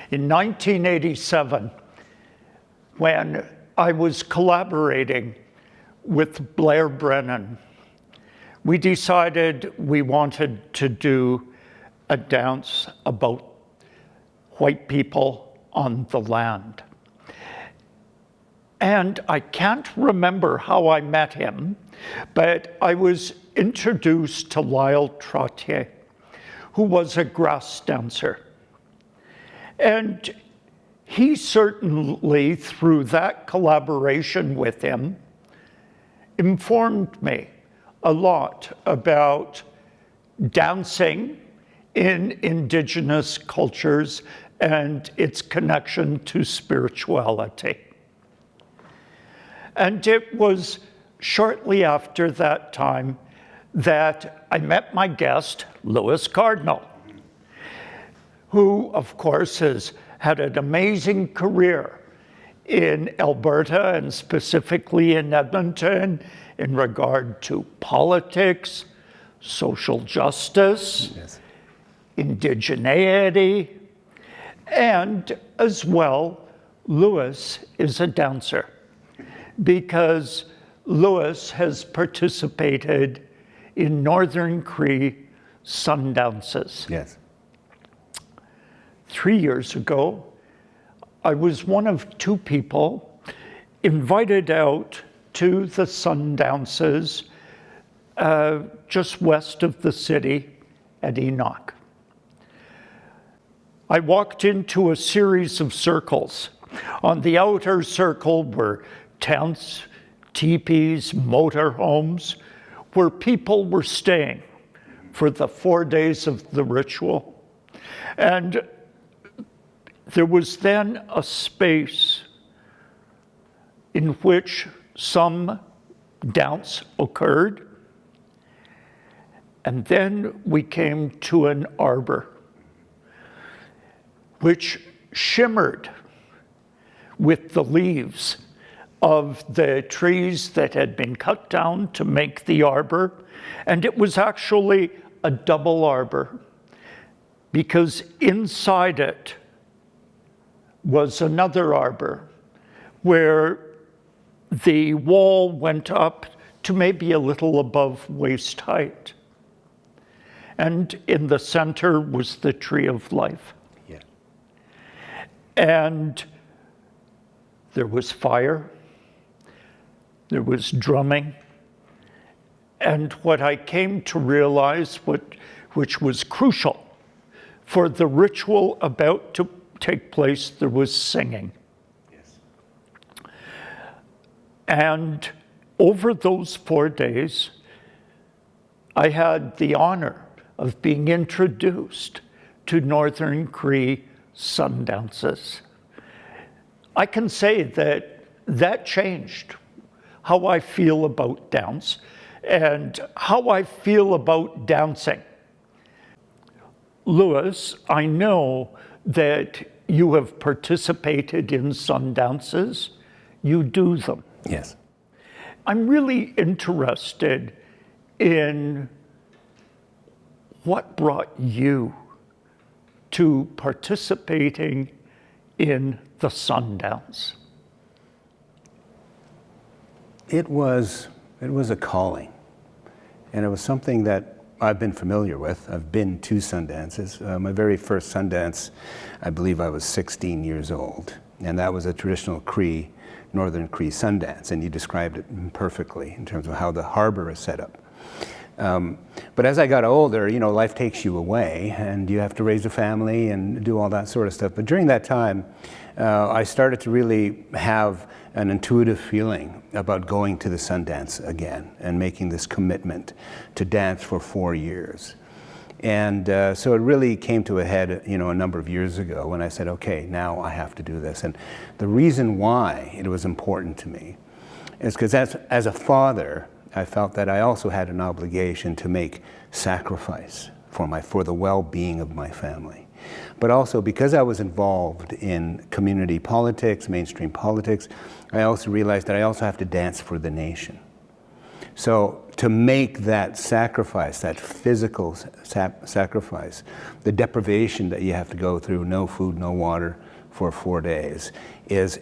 In 1987, when I was collaborating with Blair Brennan, we decided we wanted to do a dance about white people on the land. And I can't remember how I met him, but I was introduced to Lyle Trottier, who was a grass dancer. And he certainly, through that collaboration with him, informed me a lot about dancing in Indigenous cultures and its connection to spirituality. And it was shortly after that time that I met my guest, Lewis Cardinal, who, of course, has had an amazing career in Alberta and specifically in Edmonton in regard to politics, social justice, yes, indigeneity, and as well, Lewis is a dancer because Lewis has participated in Northern Cree Sundances. Yes. 3 years ago, I was one of two people invited out to the Sundances just west of the city at Enoch. I walked into a series of circles. On the outer circle were tents, teepees, motorhomes, where people were staying for the 4 days of the ritual. And there was then a space in which some dance occurred, and then we came to an arbor which shimmered with the leaves of the trees that had been cut down to make the arbor. And it was actually a double arbor because inside it was another arbor where the wall went up to maybe a little above waist height. And in the center was the tree of life. Yeah. And there was fire, there was drumming, and what I came to realize, which was crucial for the ritual about to take place, there was singing. Yes. And over those 4 days, I had the honor of being introduced to Northern Cree Sundances. I can say that that changed how I feel about dance and how I feel about dancing. Lewis, I know that you have participated in Sundances. You do them. Yes. I'm really interested in what brought you to participating in the Sundance. It was a calling, and it was something that I've been familiar with. I've been to Sundances. My very first Sundance, I believe I was 16 years old, and that was a traditional Cree, Northern Cree Sundance, and you described it perfectly in terms of how the harbor is set up. But as I got older, you know, life takes you away, and you have to raise a family and do all that sort of stuff. But during that time, I started to really have an intuitive feeling about going to the Sundance again and making this commitment to dance for 4 years. And so it really came to a head, you know, a number of years ago when I said, okay, now I have to do this. And the reason why it was important to me is because as a father, I felt that I also had an obligation to make sacrifice for the well-being of my family. But also because I was involved in community politics, mainstream politics, I also realized that I also have to dance for the nation. So to make that sacrifice, that physical sacrifice, the deprivation that you have to go through, no food, no water for 4 days, is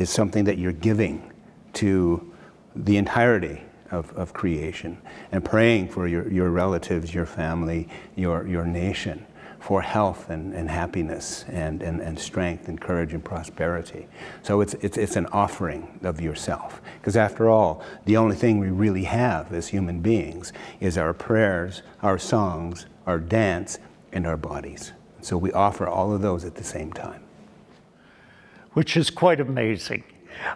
something that you're giving to the entirety of creation, and praying for your relatives, your family, your nation, for health and happiness and strength and courage and prosperity. So it's an offering of yourself. Because after all, the only thing we really have as human beings is our prayers, our songs, our dance, and our bodies. So we offer all of those at the same time. Which is quite amazing.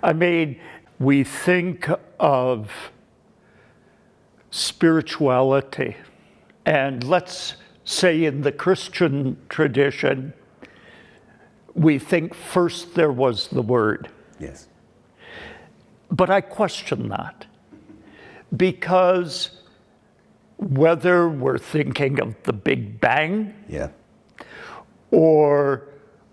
I mean, we think of spirituality, and let's say in the Christian tradition, we think first there was the Word. Yes. But I question that, because whether we're thinking of the Big Bang, Yeah. or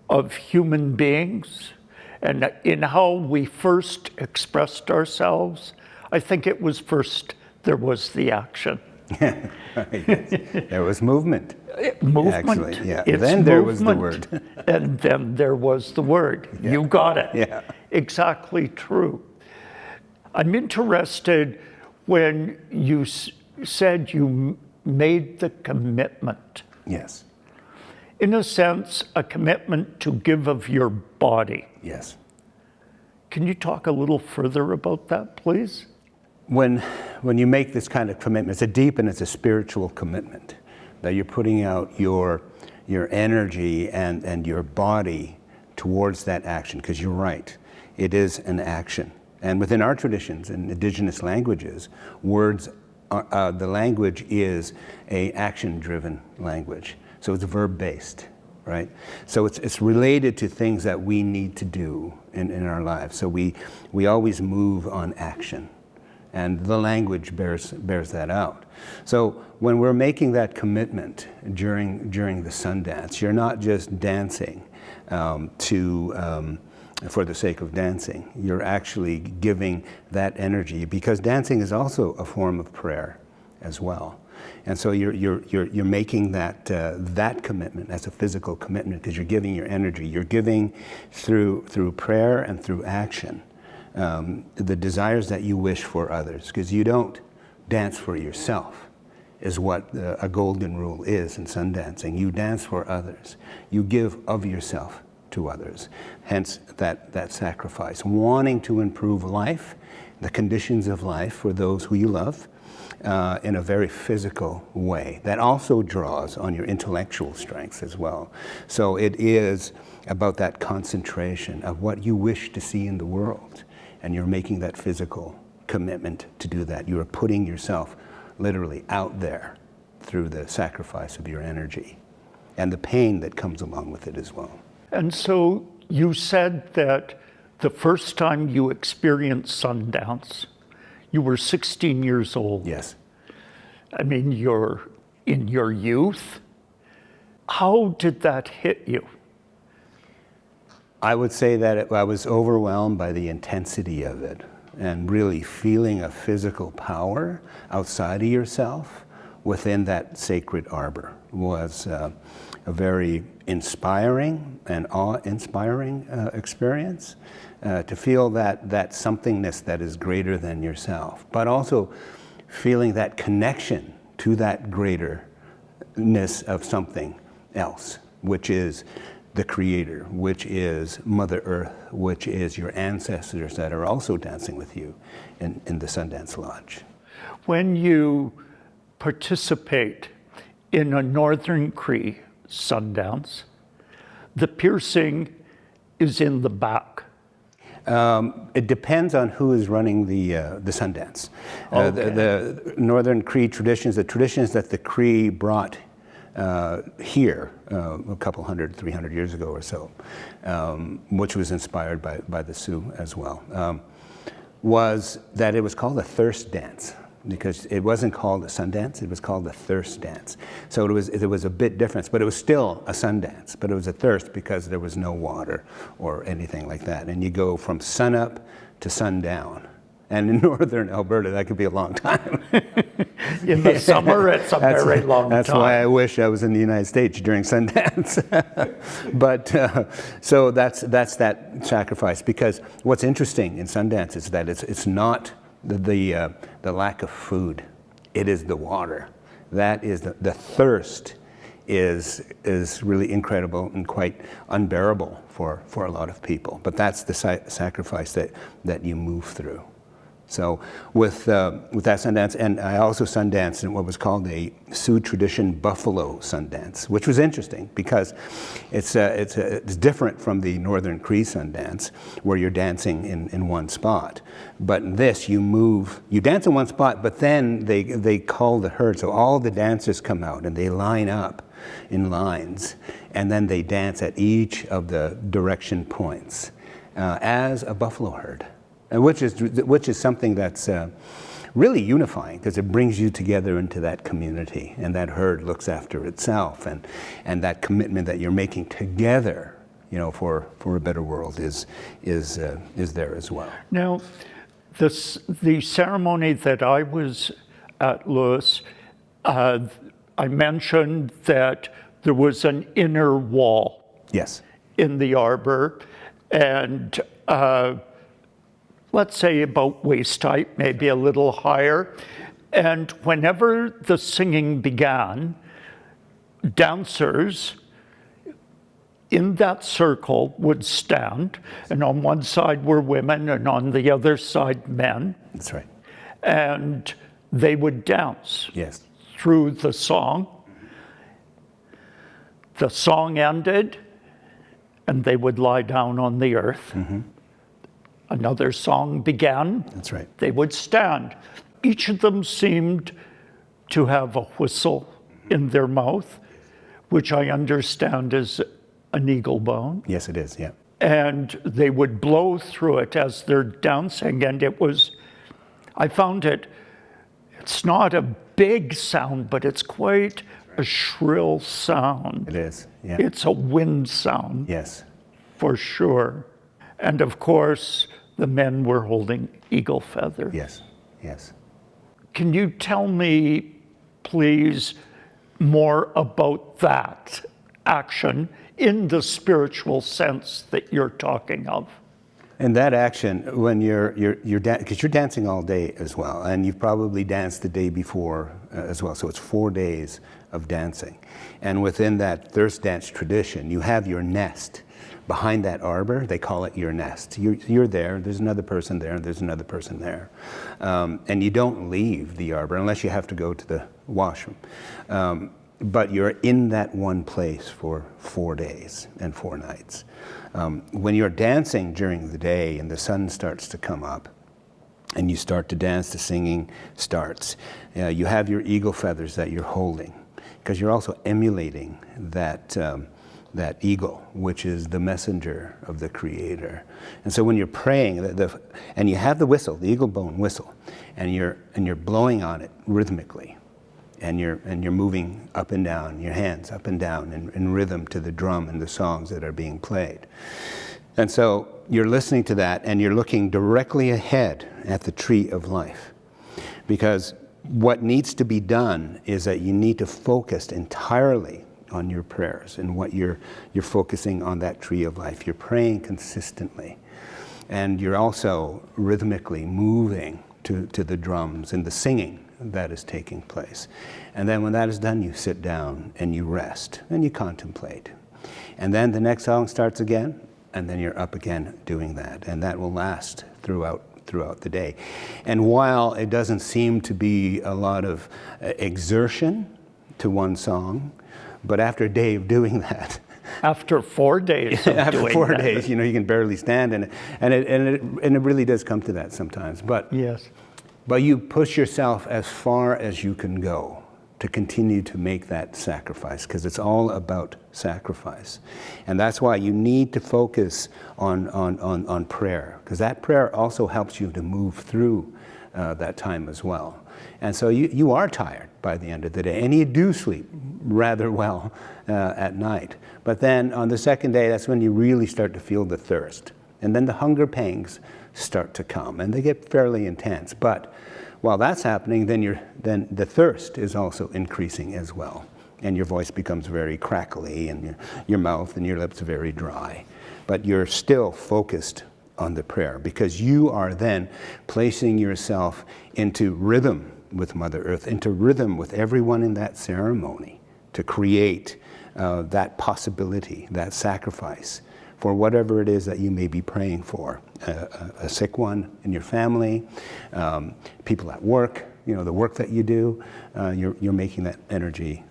of human beings, and in how we first expressed ourselves, I think it was first there was the action. Right. There was movement. Movement. Actually, yeah. It's Then there was the movement, Word. and then there was the Word. Yeah. You got it. Yeah. Exactly true. I'm interested when you said you made the commitment. Yes. In a sense, a commitment to give of your body. Yes. Can you talk a little further about that, please? When you make this kind of commitment, it's a deep and it's a spiritual commitment, that you're putting out your energy and your body towards that action, because you're right, it is an action. And within our traditions and indigenous languages, words, the language is a action-driven language. So it's verb-based, right? So it's related to things that we need to do in our lives. So we always move on action. And the language bears that out. So when we're making that commitment during the Sundance, you're not just dancing for the sake of dancing. You're actually giving that energy, because dancing is also a form of prayer as well. And so you're making that commitment as a physical commitment, because you're giving your energy. You're giving through prayer and through action. The desires that you wish for others, because you don't dance for yourself, is what a golden rule is in Sundancing. You dance for others. You give of yourself to others. Hence that sacrifice, wanting to improve life, the conditions of life for those who you love, in a very physical way. That also draws on your intellectual strengths as well. So it is about that concentration of what you wish to see in the world. And you're making that physical commitment to do that. You are putting yourself literally out there through the sacrifice of your energy and the pain that comes along with it as well. And so you said that the first time you experienced Sundance, you were 16 years old. Yes. I mean, you're in your youth. How did that hit you? I would say that I was overwhelmed by the intensity of it, and really feeling a physical power outside of yourself within that sacred arbor was a very inspiring and awe-inspiring experience, to feel that somethingness that is greater than yourself, but also feeling that connection to that greaterness of something else, which is the Creator, which is Mother Earth, which is your ancestors that are also dancing with you in the Sundance Lodge. When you participate in a Northern Cree Sundance, the piercing is in the back. It depends on who is running the Sundance. Okay. The Northern Cree traditions, the traditions that the Cree brought here a couple 300 years ago or so, which was inspired by the Sioux as well, was that it was called a thirst dance, because it wasn't called a Sundance, it was called a thirst dance. So it was a bit different, but it was still a Sundance, but it was a thirst because there was no water or anything like that. And you go from sunup to sundown And in northern Alberta, that could be a long time. In the summer, it's a very long time. That's why I wish I was in the United States during Sundance. But so that's that sacrifice. Because what's interesting in Sundance is that it's not the lack of food; it is the water. That is the thirst is really incredible and quite unbearable for a lot of people. But that's the sacrifice that you move through. So with that Sundance, and I also Sundanced in what was called a Sioux tradition buffalo Sundance, which was interesting because it's different from the Northern Cree Sundance where you're dancing in one spot. But in this, you dance in one spot, but then they call the herd. So all the dancers come out and they line up in lines, and then they dance at each of the direction points as a buffalo herd. Which is something that's really unifying because it brings you together into that community, and that herd looks after itself, and that commitment that you're making together, for a better world is there as well. Now, the ceremony that I was at, Lewis, I mentioned that there was an inner wall. Yes. In the arbor, and let's say about waist height, maybe a little higher. And whenever the singing began, dancers in that circle would stand, and on one side were women, and on the other side men. That's right. And they would dance. Yes. Through the song. The song ended, and they would lie down on the earth. Mm-hmm. Another song began. That's right. They would stand. Each of them seemed to have a whistle in their mouth, which I understand is an eagle bone. Yes, it is, yeah. And they would blow through it as they're dancing, and I found it's not a big sound, but it's quite a shrill sound. It is, yeah. It's a wind sound. Yes. For sure. And of course, the men were holding eagle feathers. Yes, yes. Can you tell me, please, more about that action in the spiritual sense that you're talking of? And that action, when because you're dancing all day as well, and you've probably danced the day before as well, so it's 4 days of dancing. And within that thirst dance tradition, you have your nest. Behind that arbor, they call it your nest. You're there, there's another person there, and there's another person there. And you don't leave the arbor unless you have to go to the washroom. But you're in that one place for 4 days and 4 nights. When you're dancing during the day and the sun starts to come up, and you start to dance, the singing starts. You have your eagle feathers that you're holding, because you're also emulating that eagle, which is the messenger of the Creator. And so when you're praying, and you have the whistle, the eagle bone whistle, and you're blowing on it rhythmically, and you're moving up and down, your hands up and down in rhythm to the drum and the songs that are being played. And so you're listening to that, and you're looking directly ahead at the tree of life, because what needs to be done is that you need to focus entirely on your prayers and what you're focusing on that tree of life. You're praying consistently, and you're also rhythmically moving to the drums and the singing that is taking place. And then when that is done, you sit down and you rest and you contemplate. And then the next song starts again, and then you're up again doing that, and that will last throughout the day. And while it doesn't seem to be a lot of exertion to one song, but after a day of doing that, after 4 days of after doing 4 that. days, you can barely stand, and it really does come to that sometimes. But yes, but you push yourself as far as you can go to continue to make that sacrifice, because it's all about sacrifice. And that's why you need to focus on prayer, because that prayer also helps you to move through that time as well. And so you are tired by the end of the day, and you do sleep rather well at night. But then on the second day, that's when you really start to feel the thirst. And then the hunger pangs start to come, and they get fairly intense. But while that's happening, then the thirst is also increasing as well. And your voice becomes very crackly, and your mouth and your lips are very dry. But you're still focused on the prayer, because you are then placing yourself into rhythm with Mother Earth, into rhythm with everyone in that ceremony, to create that possibility, that sacrifice for whatever it is that you may be praying for. A sick one in your family, people at work, the work that you do, you're making that energy,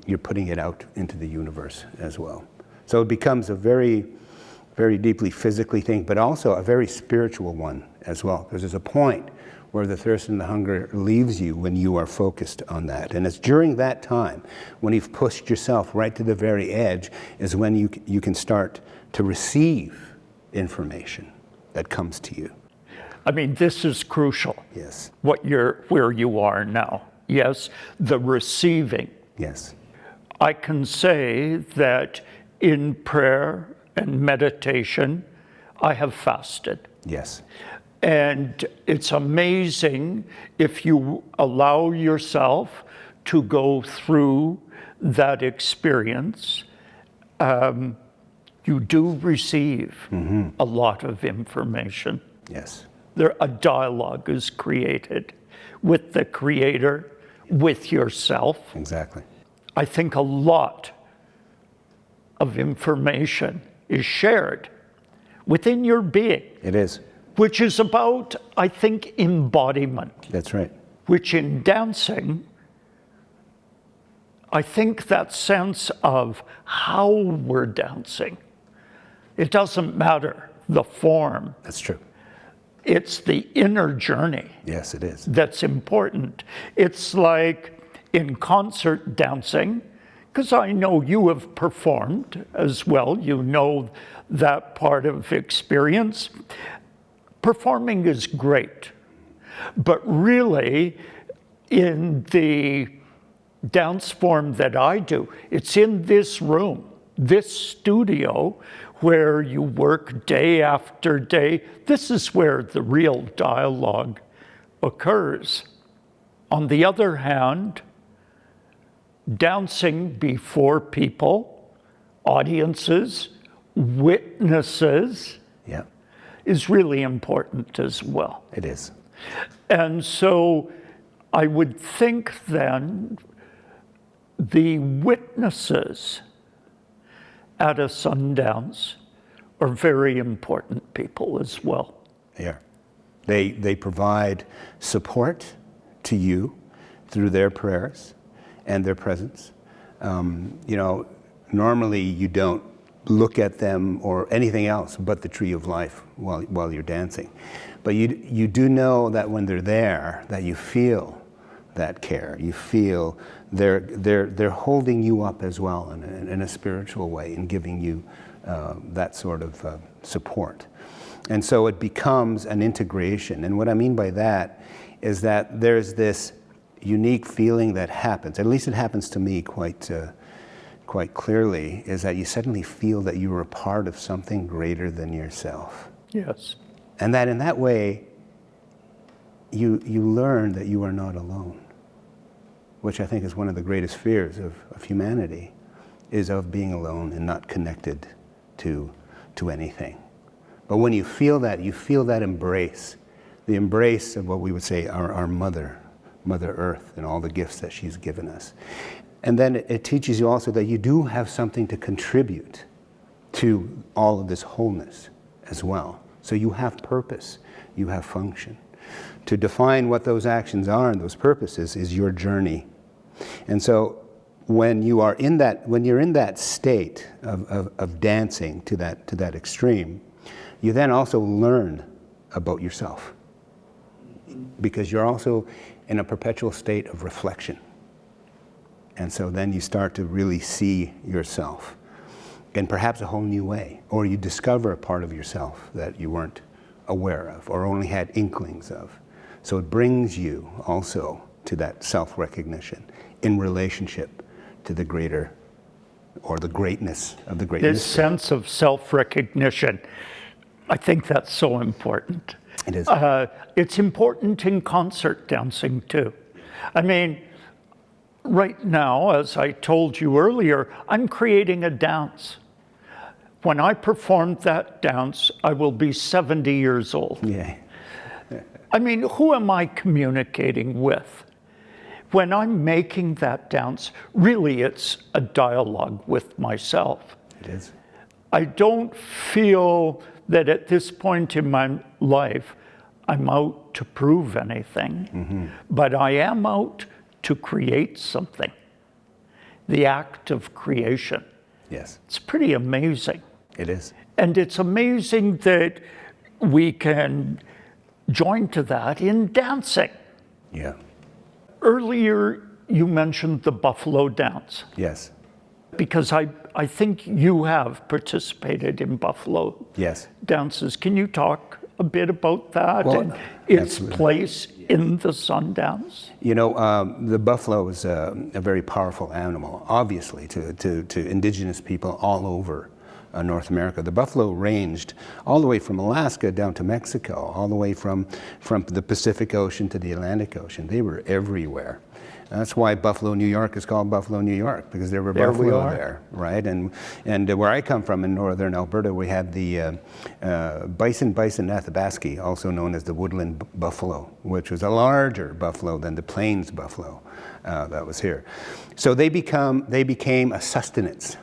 you're putting it out into the universe as well. So it becomes a very, very deeply physically thing, but also a very spiritual one as well, because there's a point where the thirst and the hunger leaves you when you are focused on that. And it's during that time, when you've pushed yourself right to the very edge, is when you can start to receive information that comes to you. I mean, this is crucial. Yes. Where you are now. Yes, the receiving. Yes. I can say that in prayer and meditation, I have fasted. Yes. And it's amazing if you allow yourself to go through that experience. You do receive a lot of information. Yes. A dialogue is created with the Creator, with yourself. Exactly. I think a lot of information is shared within your being. It is. Which is about, I think, embodiment. That's right. Which in dancing, I think that sense of how we're dancing. It doesn't matter the form. That's true. It's the inner journey. Yes, it is. That's important. It's like in concert dancing, because I know you have performed as well, you know that part of experience. Performing is great, but really in the dance form that I do, it's in this room, this studio, where you work day after day. This is where the real dialogue occurs. On the other hand, dancing before people, audiences, witnesses, yeah, is really important as well. It is. And so I would think then the witnesses at a Sundance are very important people as well. They are. They provide support to you through their prayers and their presence. Normally you don't look at them or anything else but the tree of life while you're dancing. But you do know that when they're there, that you feel that care. You feel they're holding you up as well in a spiritual way and giving you that sort of support. And so it becomes an integration. And what I mean by that is that there's this unique feeling that happens, at least it happens to me quite clearly, is that you suddenly feel that you are a part of something greater than yourself. Yes. And that in that way, you learn that you are not alone, which I think is one of the greatest fears of humanity, is of being alone and not connected to anything. But when you feel that embrace, the embrace of what we would say our Mother Earth and all the gifts that she's given us. And then it teaches you also that you do have something to contribute to all of this wholeness as well. So you have purpose, you have function. To define what those actions are and those purposes is your journey. And so when you're in that state of dancing to that extreme, you then also learn about yourself, because you're also in a perpetual state of reflection. And so then you start to really see yourself in perhaps a whole new way, or you discover a part of yourself that you weren't aware of or only had inklings of. So it brings you also to that self-recognition in relationship to the greater, or the greatness of the great This mystery. sense of self-recognition. I think that's so important. It is. It's important in concert dancing too. I mean, right now, as I told you earlier, I'm creating a dance. When I perform that dance, I will be 70 years old. Yeah. I mean, who am I communicating with? When I'm making that dance, really it's a dialogue with myself. It is. I don't feel that at this point in my life, I'm out to prove anything, but I am out to create something. The act of creation. Yes. It's pretty amazing. It is. And it's amazing that we can join to that in dancing. Yeah. Earlier, you mentioned the buffalo dance, Yes. because I think you have participated in buffalo Yes. dances. Can you talk a bit about that Well, and its absolutely. place in the Sundance? You know, the buffalo is a very powerful animal, obviously, to indigenous people all over North America. The buffalo ranged all the way from Alaska down to Mexico, all the way from the Pacific Ocean to the Atlantic Ocean. They were everywhere. That's why Buffalo, New York is called Buffalo, New York, because there were buffalo there, right? And where I come from in northern Alberta, we had the bison athabasca, also known as the woodland buffalo, which was a larger buffalo than the plains buffalo that was here. So they became a sustenance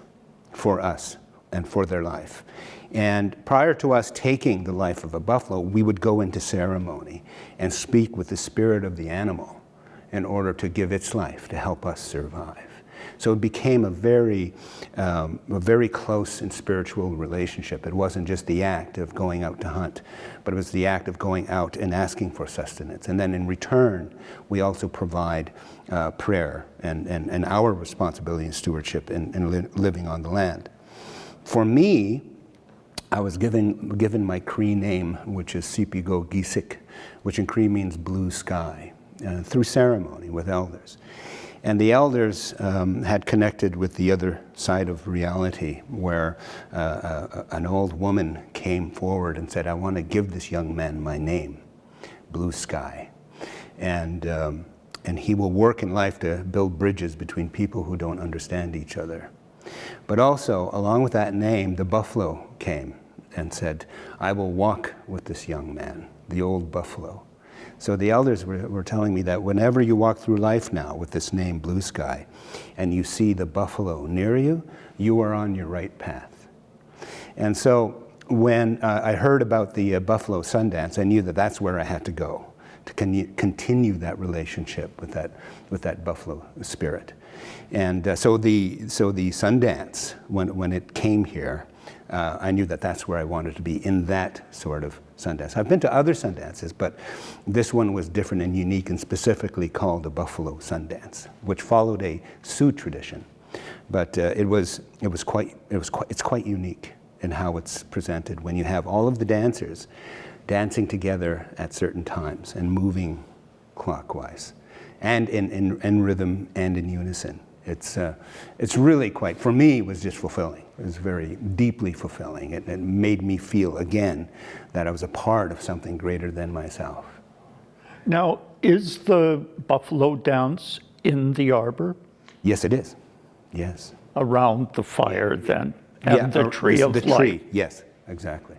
for us and for their life. And prior to us taking the life of a buffalo, we would go into ceremony and speak with the spirit of the animal in order to give its life to help us survive. So it became a very close and spiritual relationship. It wasn't just the act of going out to hunt, but it was the act of going out and asking for sustenance. And then in return, we also provide prayer and our responsibility and stewardship in living on the land. For me, I was given my Cree name, which is Sipigo Gisik, which in Cree means blue sky, through ceremony with elders. And the elders had connected with the other side of reality, where an old woman came forward and said, I want to give this young man my name, Blue Sky. And he will work in life to build bridges between people who don't understand each other. But also, along with that name, the buffalo came and said, I will walk with this young man, the old buffalo. So the elders were telling me that whenever you walk through life now with this name, Blue Sky, and you see the buffalo near you, you are on your right path. And so when I heard about the Buffalo Sundance, I knew that that's where I had to go to continue that relationship with that buffalo spirit. And so the Sundance, when it came here, I knew that that's where I wanted to be, in that sort of Sundance. I've been to other Sundances, but this one was different and unique, and specifically called the Buffalo Sundance, which followed a Sioux tradition. But it's quite unique in how it's presented, when you have all of the dancers dancing together at certain times and moving clockwise, and in rhythm and in unison. It's really quite, for me, it was just fulfilling. It was very deeply fulfilling. It made me feel again that I was a part of something greater than myself. Now, is the buffalo dance in the arbor? Yes, it is. Yes. Around the fire, then, and the tree of the life. tree. Yes, exactly.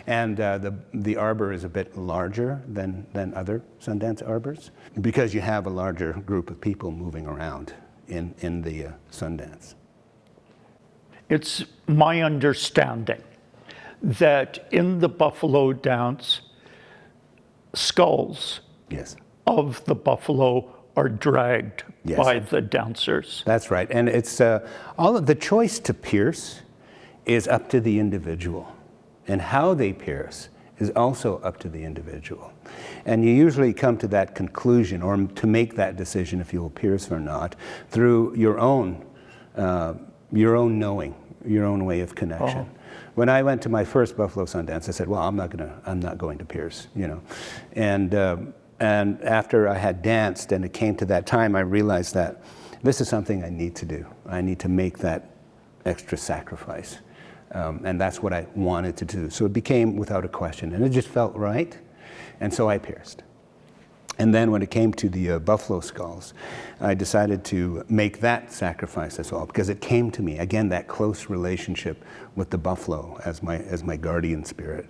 And the arbor is a bit larger than other Sundance arbors, because you have a larger group of people moving around in the Sundance. It's my understanding that in the buffalo dance, skulls Yes. of the buffalo are dragged Yes. by the dancers. That's right. And it's all of the choice to pierce is up to the individual, and how they pierce is also up to the individual. And you usually come to that conclusion, or to make that decision if you will pierce or not, through your own knowing, your own way of connection. Oh. When I went to my first Buffalo Sundance, I said, well, I'm not going to pierce, you know. And after I had danced and it came to that time, I realized that this is something I need to do. I need to make that extra sacrifice And that's what I wanted to do. So it became without a question, and it just felt right, and so I pierced. And then when it came to the buffalo skulls, I decided to make that sacrifice as well, because it came to me, again, that close relationship with the buffalo as my guardian spirit.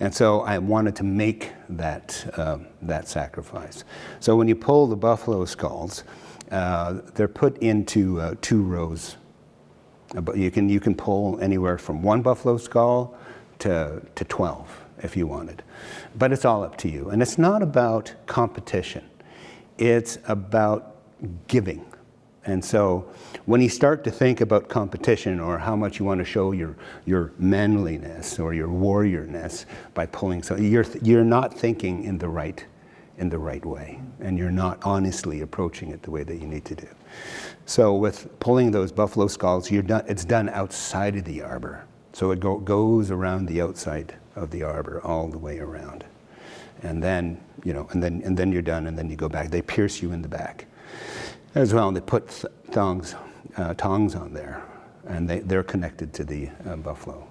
And so I wanted to make that sacrifice. So when you pull the buffalo skulls, they're put into 2 rows. But you can pull anywhere from 1 buffalo skull to 12 if you wanted. But it's all up to you. And it's not about competition. It's about giving. And so when you start to think about competition or how much you want to show your manliness or your warriorness by pulling, so you're not thinking in the right way, and you're not honestly approaching it the way that you need to do. So with pulling those buffalo skulls, it's done outside of the arbor. So it goes around the outside of the arbor all the way around. And then, and then you're done, and then you go back. They pierce you in the back as well, and they put tongs on there, and they're connected to the buffalo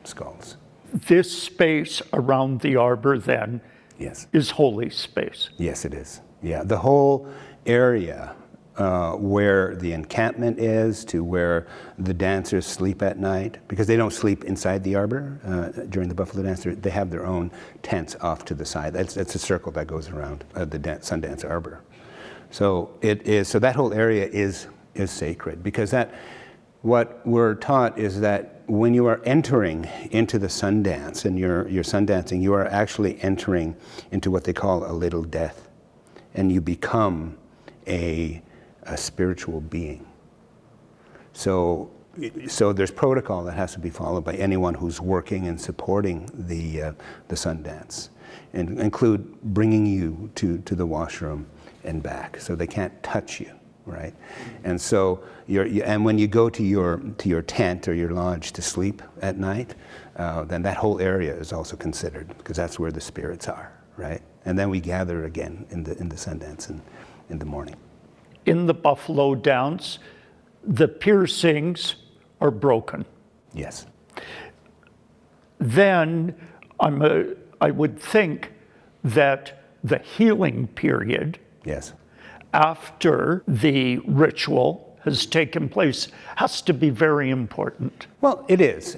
skulls. This space around the arbor then Yes. is holy space. Yes, it is. Yeah, the whole area where the encampment is, to where the dancers sleep at night, because they don't sleep inside the arbor during the buffalo dance. They have their own tents off to the side. That's a circle that goes around the Sundance arbor. So it is. So that whole area is sacred, because what we're taught is that when you are entering into the Sundance and you're Sundancing, you are actually entering into what they call a little death, and you become a spiritual being. So there's protocol that has to be followed by anyone who's working and supporting the Sundance, and include bringing you to the washroom and back, so they can't touch you, right? And so and when you go to your tent or your lodge to sleep at night, then that whole area is also considered, because that's where the spirits are, right? And then we gather again in the Sundance in the morning. In the buffalo dance, the piercings are broken. Yes. Then I would think that the healing period Yes. after the ritual has taken place has to be very important. Well, it is,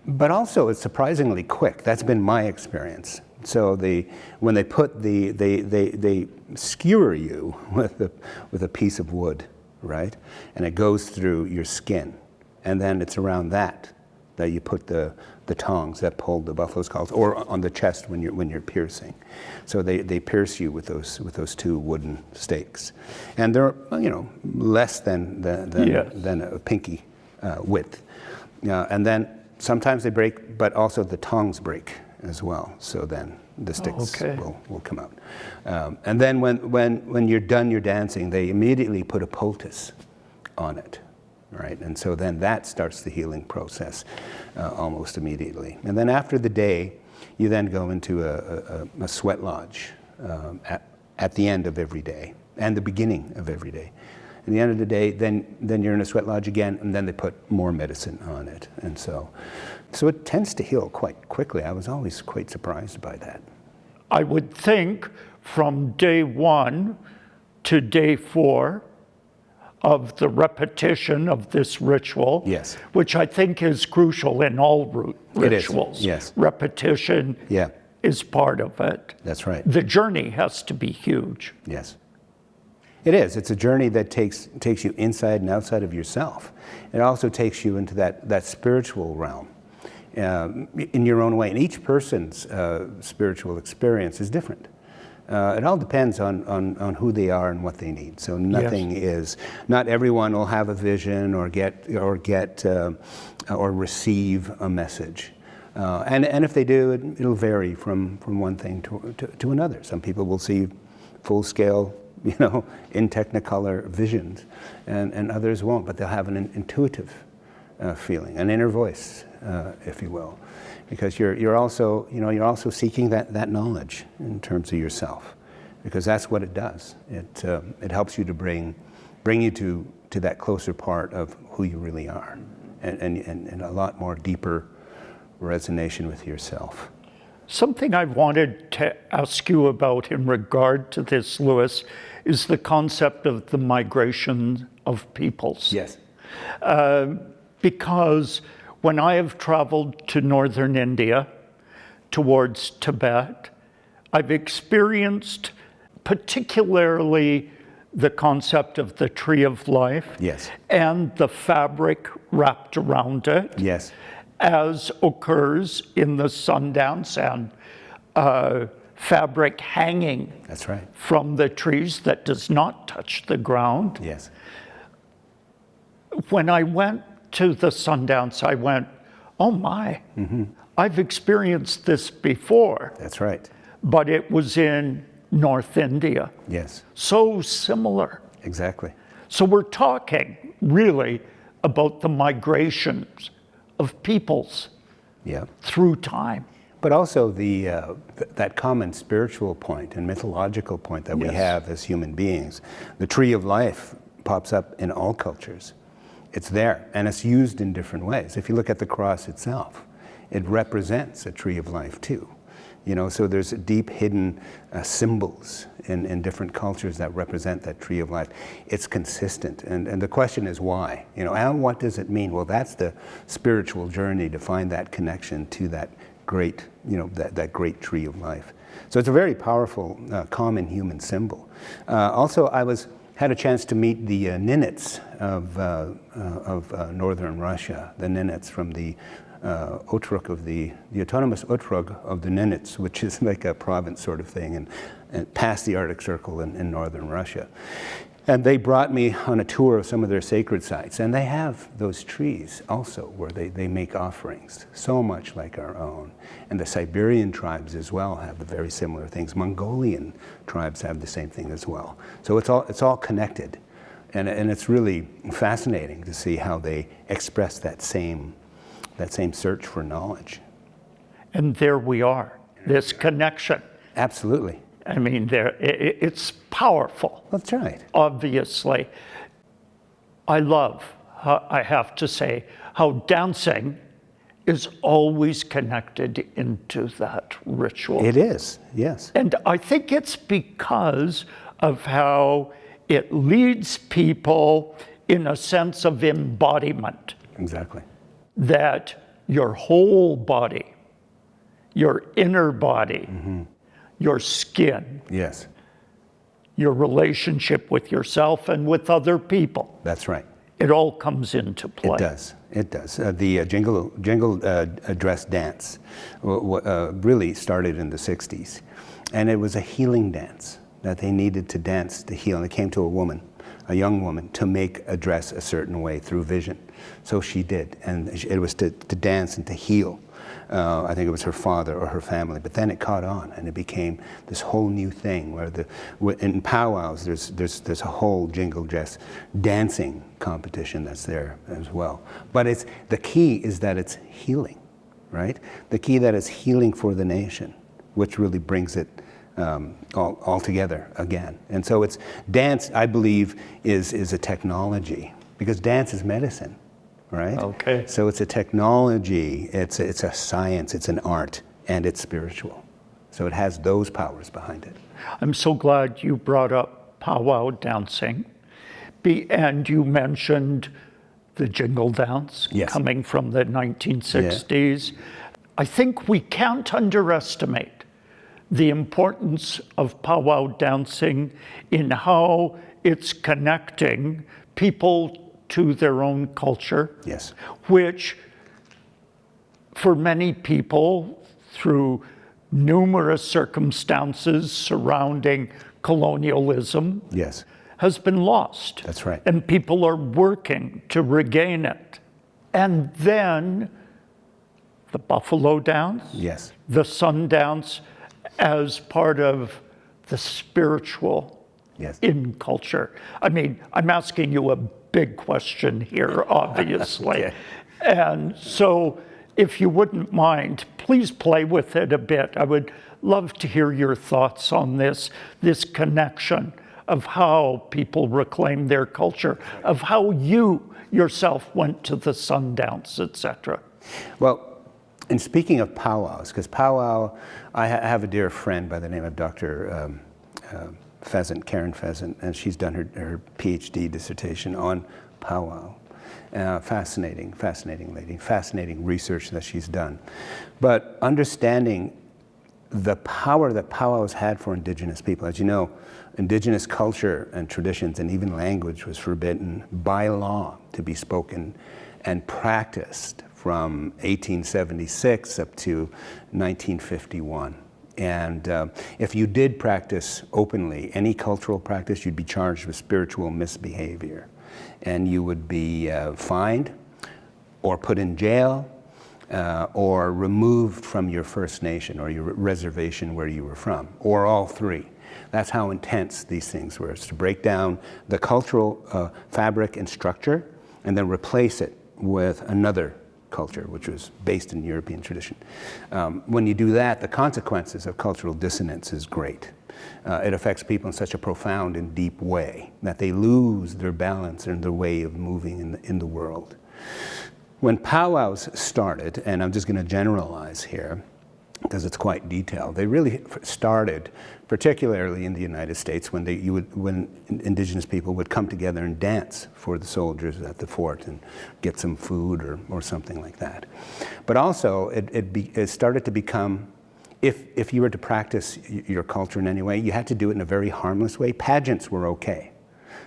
but also it's surprisingly quick. That's been my experience. So when they put they skewer you with a piece of wood, right? And it goes through your skin, and then it's around that you put the tongs that pull the buffalo skulls, or on the chest when you're piercing. So they pierce you with those 2 wooden stakes, and they're less than a pinky width. And then sometimes they break, but also the tongs break as well. So then the sticks will come out. And then when you're done your dancing, they immediately put a poultice on it, right? And so then that starts the healing process almost immediately. And then after the day, you then go into a sweat lodge at the end of every day and the beginning of every day. At the end of the day, then you're in a sweat lodge again, and then they put more medicine on it. And so it tends to heal quite quickly. I was always quite surprised by that. I would think from day 1 to day 4 of the repetition of this ritual, Yes. which I think is crucial in all rituals. It is, yes. Repetition is part of it. That's right. The journey has to be huge. Yes. It is. It's a journey that takes you inside and outside of yourself. It also takes you into that spiritual realm in your own way. And each person's spiritual experience is different. It all depends on who they are and what they need. So nothing is. Not everyone will have a vision or receive a message. And if they do, it'll vary from one thing to another. Some people will see full scale, in Technicolor visions, and others won't, but they'll have an intuitive feeling, an inner voice, if you will, because you're also seeking that knowledge in terms of yourself, because that's what it does. It helps you to bring you to that closer part of who you really are, and a lot more deeper resonation with yourself. Something I wanted to ask you about in regard to this, Lewis, is the concept of the migration of peoples. Yes. Because when I have traveled to northern India, towards Tibet, I've experienced particularly the concept of the tree of life, Yes. and the fabric wrapped around it, Yes. as occurs in the Sundance, and fabric hanging That's right. from the trees that does not touch the ground. Yes. When I went to the Sundance, I went, oh my, I've experienced this before, That's right. but it was in North India. Yes. So similar. Exactly. So we're talking really about the migrations of peoples Yeah. through time. But also that common spiritual point and mythological point that we Yes. have as human beings. The tree of life pops up in all cultures. It's there, and it's used in different ways. If you look at the cross itself, it represents a tree of life too. You know, so there's deep hidden symbols in different cultures that represent that tree of life. It's consistent, and the question is why? You know, and what does it mean? Well, that's the spiritual journey, to find that connection to that great, you know, that great tree of life. So it's a very powerful, common human symbol. Also, had a chance to meet the Ninets of northern Russia, the Ninets from the Otrog of the autonomous Otrog of the Ninets, which is like a province sort of thing, and past the Arctic Circle in northern Russia. And they brought me on a tour of some of their sacred sites, and they have those trees also where they make offerings, so much like our own. And the Siberian tribes as well have the very similar things. Mongolian tribes have the same thing as well. So it's all connected, and it's really fascinating to see how they express that same search for knowledge. And there we are, this connection. Absolutely. I mean, it's powerful. That's right. Obviously. I love, I have to say, how dancing is always connected into that ritual. It is, yes. And I think it's because of how it leads people in a sense of embodiment. Exactly. That your whole body, your inner body, your skin, Yes. your relationship with yourself and with other people, That's right. it all comes into play. It does. It does. The jingle dress dance really started in the 60s. And it was a healing dance that they needed to dance to heal. And it came to a woman, a young woman, to make a dress a certain way through vision. So she did. And it was to dance and to heal. I think it was her father or her family. But then it caught on, and it became this whole new thing where in powwows there's a whole jingle dress dancing competition that's there as well. But the key is that it's healing, right? The key that it's healing for the nation, which really brings it all together again. And so it's dance, I believe, is a technology, because dance is medicine. Right? Okay. So it's a technology, it's a science, it's an art, and it's spiritual. So it has those powers behind it. I'm so glad you brought up Pow Wow dancing. And you mentioned the jingle dance, Yes. coming from the 1960s. Yeah. I think we can't underestimate the importance of Pow Wow dancing in how it's connecting people to their own culture, Yes. which for many people, through numerous circumstances surrounding colonialism, Yes. has been lost. That's right. And people are working to regain it. And then the buffalo dance, Yes. the Sundance, as part of the spiritual Yes. in culture. I mean, I'm asking you a big question here, obviously. Okay. And so if you wouldn't mind, please play with it a bit. I would love to hear your thoughts on this connection of how people reclaim their culture, of how you yourself went to the Sundance, etc. Well, and speaking of powwows, because powwow, I have a dear friend by the name of Dr. Pheasant, Karen Pheasant, and she's done her PhD dissertation on powwow. Fascinating lady, fascinating research that she's done. But understanding the power that powwows had for Indigenous people. As you know, Indigenous culture and traditions and even language was forbidden by law to be spoken and practiced from 1876 up to 1951. And if you did practice openly, any cultural practice, you'd be charged with spiritual misbehavior. And you would be fined or put in jail or removed from your First Nation or your reservation where you were from, or all three. That's how intense these things were. It's to break down the cultural fabric and structure and then replace it with another culture, which was based in European tradition. When you do that, the consequences of cultural dissonance is great. It affects people in such a profound and deep way that they lose their balance and their way of moving in the world. When powwows started, and I'm just going to generalize here because it's quite detailed, they really started particularly in the United States when Indigenous people would come together and dance for the soldiers at the fort and get some food or something like that. But also it started to become, if you were to practice your culture in any way, you had to do it in a very harmless way. Pageants were okay.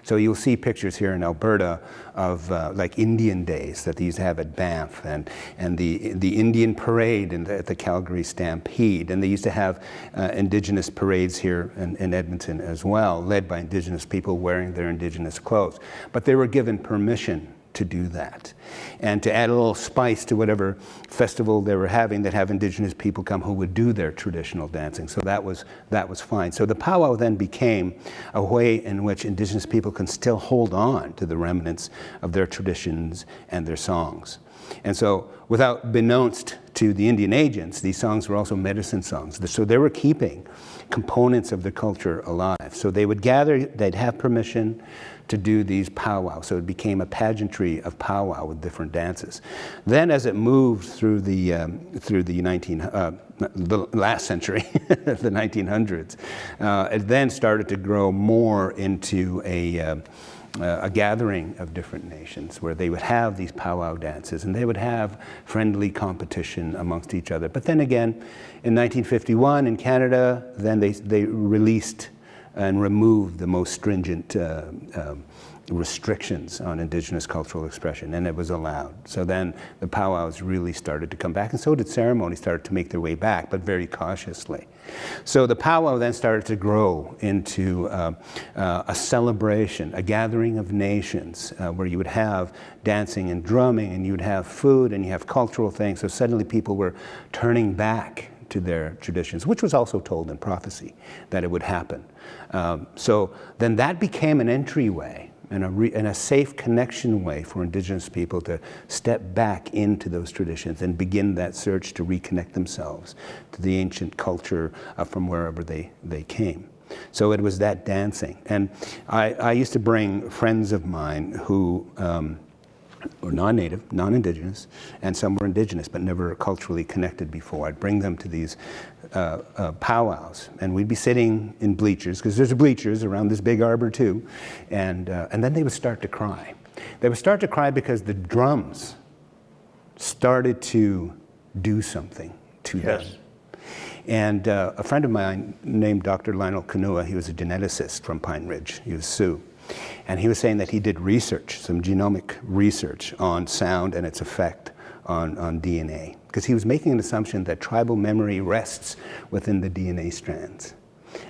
So you'll see pictures here in Alberta of like Indian days that these have at Banff, and the Indian parade at the Calgary Stampede. And they used to have Indigenous parades here in Edmonton as well, led by Indigenous people wearing their Indigenous clothes. But they were given permission to do that, and to add a little spice to whatever festival they were having, that have Indigenous people come who would do their traditional dancing. So that was fine. So the powwow then became a way in which Indigenous people can still hold on to the remnants of their traditions and their songs. And so, without beknownst to the Indian agents, these songs were also medicine songs. So they were keeping components of the culture alive. So they would gather, they'd have permission to do these powwows. So it became a pageantry of powwow with different dances. Then as it moved through the last century, the 1900s, it then started to grow more into a gathering of different nations where they would have these powwow dances and they would have friendly competition amongst each other. But then again, in 1951 in Canada, then they released and removed the most stringent restrictions on Indigenous cultural expression, and it was allowed. So then the powwows really started to come back, and so did ceremonies started to make their way back, but very cautiously. So the powwow then started to grow into a celebration, a gathering of nations, where you would have dancing and drumming, and you would have food, and you have cultural things. So suddenly people were turning back to their traditions, which was also told in prophecy that it would happen. So then that became an entryway and a safe connection way for Indigenous people to step back into those traditions and begin that search to reconnect themselves to the ancient culture from wherever they came. So it was that dancing. And I used to bring friends of mine who were non-native, non-Indigenous, and some were Indigenous but never culturally connected before. I'd bring them to these powwows, and we'd be sitting in bleachers, because there's bleachers around this big arbor too, and then they would start to cry. They would start to cry because the drums started to do something to them. And a friend of mine named Dr. Lionel Kanua, he was a geneticist from Pine Ridge, he was Sioux. And he was saying that he did research, some genomic research on sound and its effect on DNA. Because he was making an assumption that tribal memory rests within the DNA strands.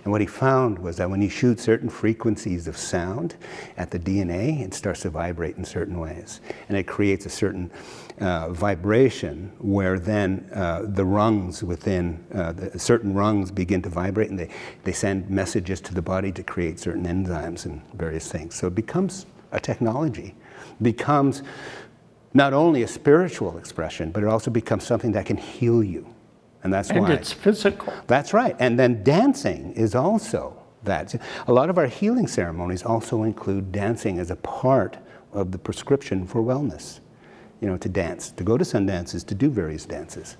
And what he found was that when you shoot certain frequencies of sound at the DNA, it starts to vibrate in certain ways. And it creates a certain vibration where then the rungs within, certain rungs begin to vibrate, and they send messages to the body to create certain enzymes and various things. So it becomes a technology, becomes not only a spiritual expression, but it also becomes something that can heal you. And that's why. And it's physical. That's right. And then dancing is also that. A lot of our healing ceremonies also include dancing as a part of the prescription for wellness. You know, to dance, to go to Sundances, to do various dances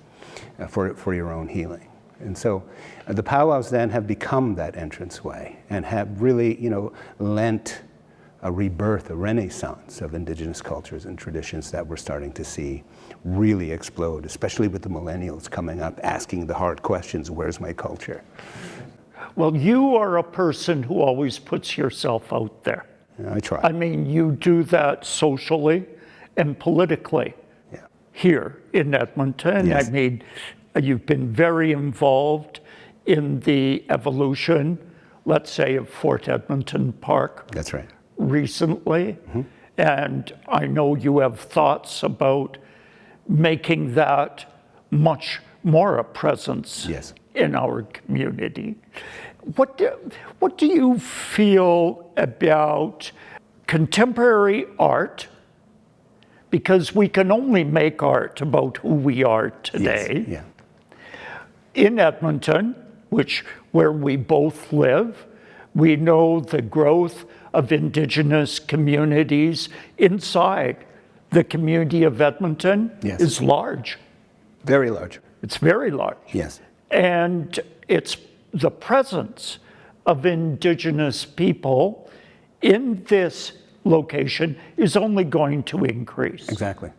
for your own healing. And so the powwows then have become that entranceway and have really, you know, lent a rebirth, a renaissance of Indigenous cultures and traditions that we're starting to see really explode, especially with the millennials coming up asking the hard questions, where's my culture? Well, you are a person who always puts yourself out there. I try. I mean, you do that socially and politically here in Edmonton. Yes. I mean, you've been very involved in the evolution, let's say, of Fort Edmonton Park. That's right. Recently. And I know you have thoughts about making that much more a presence Yes. in our community. What do you feel about contemporary art? Because we can only make art about who we are today. Yes. In Edmonton, where we both live, we know the growth of Indigenous communities inside the community of Edmonton is large. Very large. It's very large. Yes. And it's the presence of Indigenous people in this location is only going to increase. Exactly.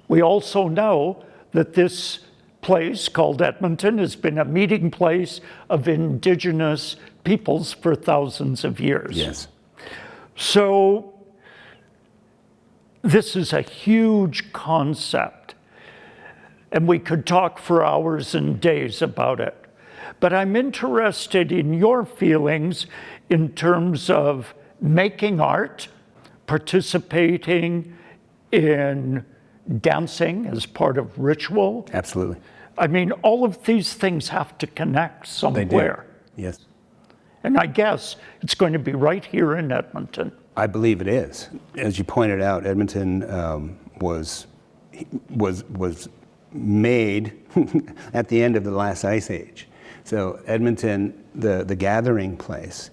We also know that this place called Edmonton has been a meeting place of Indigenous peoples for thousands of years. Yes. So this is a huge concept, and we could talk for hours and days about it. But I'm interested in your feelings in terms of making art, participating in dancing as part of ritual. Absolutely. I mean, all of these things have to connect They do. somewhere. Yes. And I guess it's going to be right here in Edmonton. I believe it is. As you pointed out, Edmonton was made at the end of the last ice age. So Edmonton, the gathering place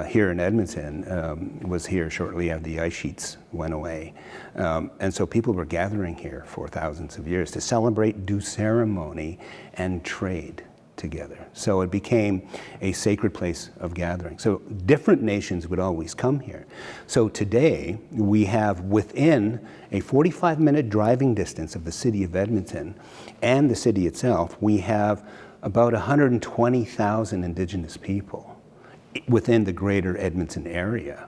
here in Edmonton was here shortly after the ice sheets went away. And so people were gathering here for thousands of years to celebrate, do ceremony, and trade together. So it became a sacred place of gathering. So different nations would always come here. So today we have within a 45-minute driving distance of the city of Edmonton and the city itself, we have about 120,000 Indigenous people within the greater Edmonton area.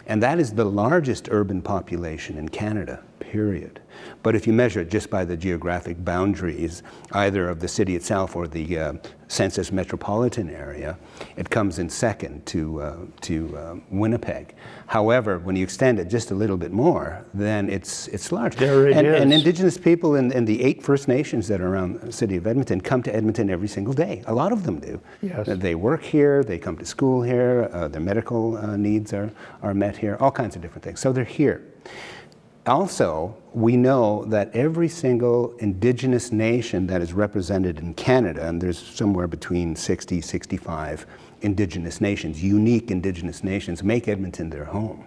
And that is the largest urban population in Canada, period. But if you measure it just by the geographic boundaries, either of the city itself or the census metropolitan area, it comes in second to Winnipeg. However, when you extend it just a little bit more, then it's large. There it is. And Indigenous people in the 8 First Nations that are around the city of Edmonton come to Edmonton every single day. A lot of them do. Yes. They work here, they come to school here, their medical needs are met here, all kinds of different things. So they're here. Also, we know that every single Indigenous nation that is represented in Canada, and there's somewhere between 60, 65 Indigenous nations, unique Indigenous nations, make Edmonton their home.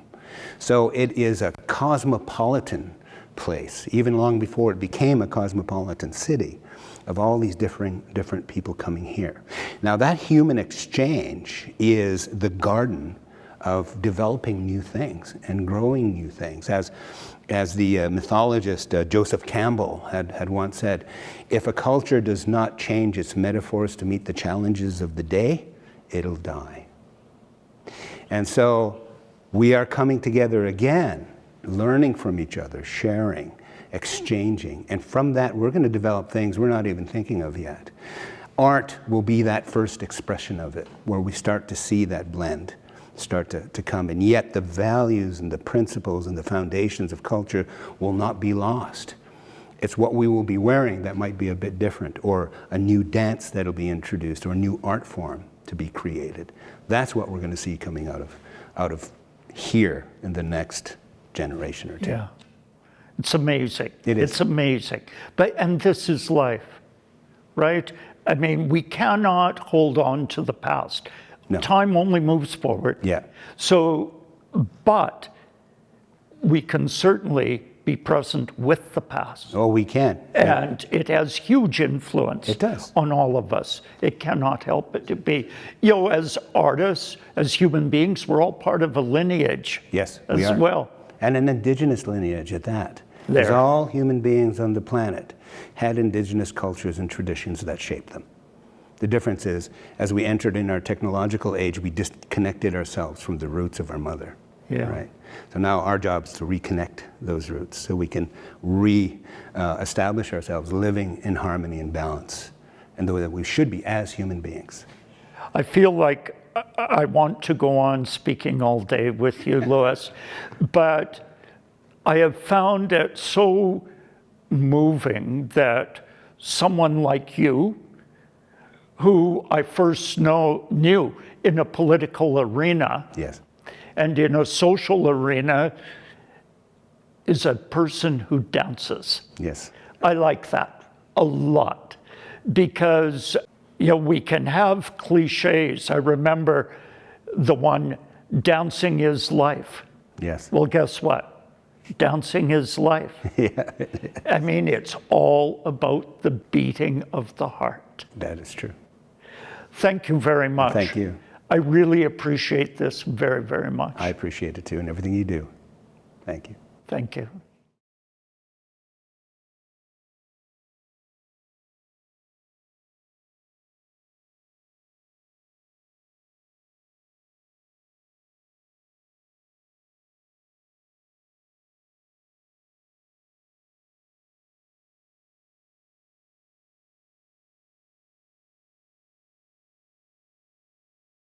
So it is a cosmopolitan place, even long before it became a cosmopolitan city, of all these different people coming here. Now that human exchange is the garden of developing new things and growing new things. As the mythologist Joseph Campbell had once said, if a culture does not change its metaphors to meet the challenges of the day, it'll die. And so we are coming together again, learning from each other, sharing, exchanging, and from that we're going to develop things we're not even thinking of yet. Art will be that first expression of it, where we start to see that blend start to come, and yet the values and the principles and the foundations of culture will not be lost. It's what we will be wearing that might be a bit different, or a new dance that'll be introduced, or a new art form to be created. That's what we're going to see coming out of here in the next generation or two. Yeah. It's amazing. It is. It's amazing. And this is life, right? I mean, we cannot hold on to the past. No. Time only moves forward. Yeah. So, but we can certainly be present with the past. Oh, we can. And it has huge influence It does. on all of us. It cannot help but to be. As artists, as human beings, we're all part of a lineage. Yes, as we are. well. And an indigenous lineage at that. Because There. all human beings on the planet had indigenous cultures and traditions that shaped them. The difference is, as we entered in our technological age, we disconnected ourselves from the roots of our mother. Yeah. Right? So now our job is to reconnect those roots so we can re-establish ourselves living in harmony and balance, and the way that we should be as human beings. I feel like I want to go on speaking all day with you, Lewis, but I have found it so moving that someone like you, who I first knew in a political arena, Yes. and in a social arena, is a person who dances. Yes. I like that a lot because we can have cliches. I remember the one, dancing is life. Yes. Well, guess what? Dancing is life. Yeah. I mean, it's all about the beating of the heart. That is true. Thank you very much. Thank you. I really appreciate this very, very much. I appreciate it too, and everything you do. Thank you. Thank you.